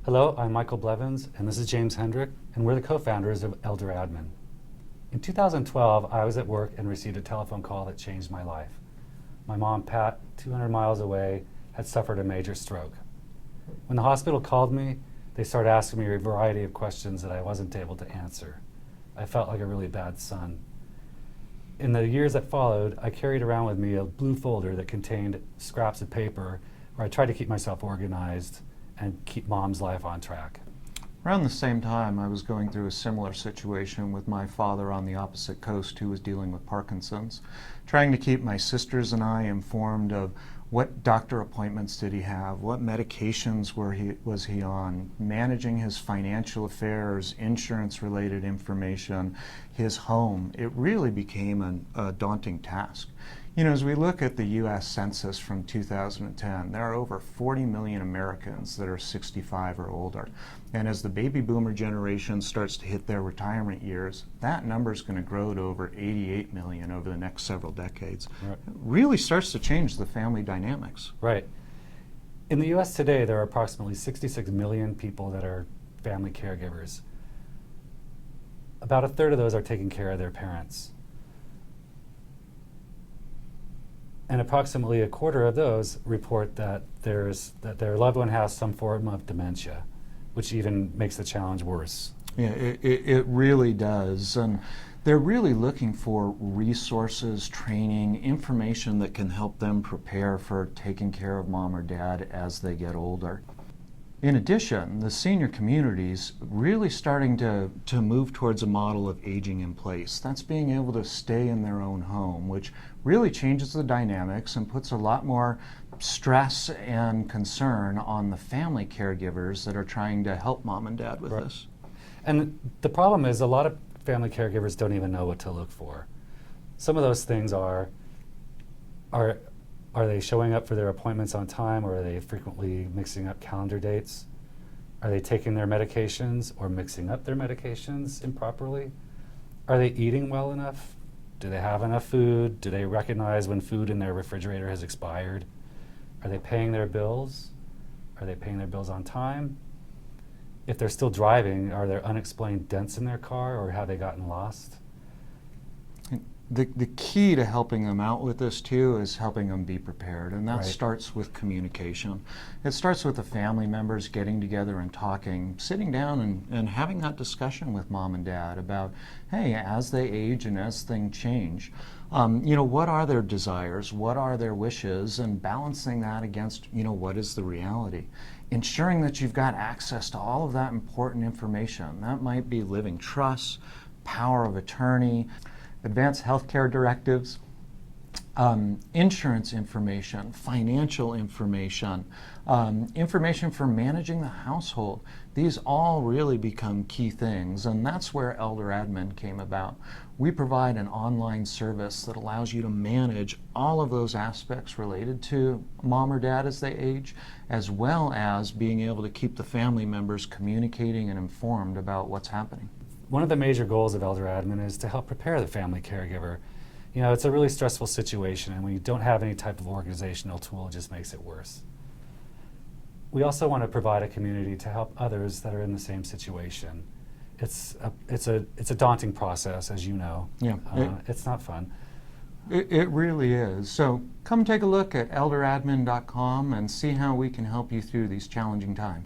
Hello, I'm Michael Blevins, and this is James Hendrick, and we're the co-founders of Elder Admin. In 2012, I was at work and received a telephone call that changed my life. My mom, Pat, 200 miles away, had suffered a major stroke. When the hospital called me, they started asking me a variety of questions that I wasn't able to answer. I felt like a really bad son. In the years that followed, I carried around with me a blue folder that contained scraps of paper where I tried to keep myself organized and keep Mom's life on track. Around the same time, I was going through a similar situation with my father on the opposite coast who was dealing with Parkinson's, trying to keep my sisters and I informed of what doctor appointments did he have, what medications was he on, managing his financial affairs, insurance-related information, his home. It really became a daunting task. You know, as we look at the U.S. Census from 2010, there are over 40 million Americans that are 65 or older. And as the baby boomer generation starts to hit their retirement years, that number is going to grow to over 88 million over the next several decades. Right. It really starts to change the family dynamics. Right. In the U.S. today, there are approximately 66 million people that are family caregivers. About a third of those are taking care of their parents. And approximately a quarter of those report that their loved one has some form of dementia, which even makes the challenge worse. Yeah, it really does. And they're really looking for resources, training, information that can help them prepare for taking care of mom or dad as they get older. In addition, the senior community's really starting to move towards a model of aging in place. That's being able to stay in their own home, which really changes the dynamics and puts a lot more stress and concern on the family caregivers that are trying to help mom and dad with this. And the problem is a lot of family caregivers don't even know what to look for. Some of those things are they showing up for their appointments on time, or are they frequently mixing up calendar dates? Are they taking their medications or mixing up their medications improperly? Are they eating well enough? Do they have enough food? Do they recognize when food in their refrigerator has expired? Are they paying their bills? Are they paying their bills on time? If they're still driving, are there unexplained dents in their car, or have they gotten lost? The key to helping them out with this too is helping them be prepared, and that Right. starts with communication. It starts with the family members getting together and talking, sitting down and having that discussion with mom and dad about, hey, as they age and as things change, what are their desires, what are their wishes, and balancing that against, what is the reality. Ensuring that you've got access to all of that important information. That might be living trusts, power of attorney, advanced healthcare directives, insurance information, financial information, information for managing the household. These all really become key things, and that's where Elder Admin came about. We provide an online service that allows you to manage all of those aspects related to mom or dad as they age, as well as being able to keep the family members communicating and informed about what's happening. One of the major goals of Elder Admin is to help prepare the family caregiver. You know, it's a really stressful situation, and when you don't have any type of organizational tool, it just makes it worse. We also want to provide a community to help others that are in the same situation. It's a daunting process, as you know. Yeah, it's not fun. It really is. So come take a look at elderadmin.com and see how we can help you through these challenging times.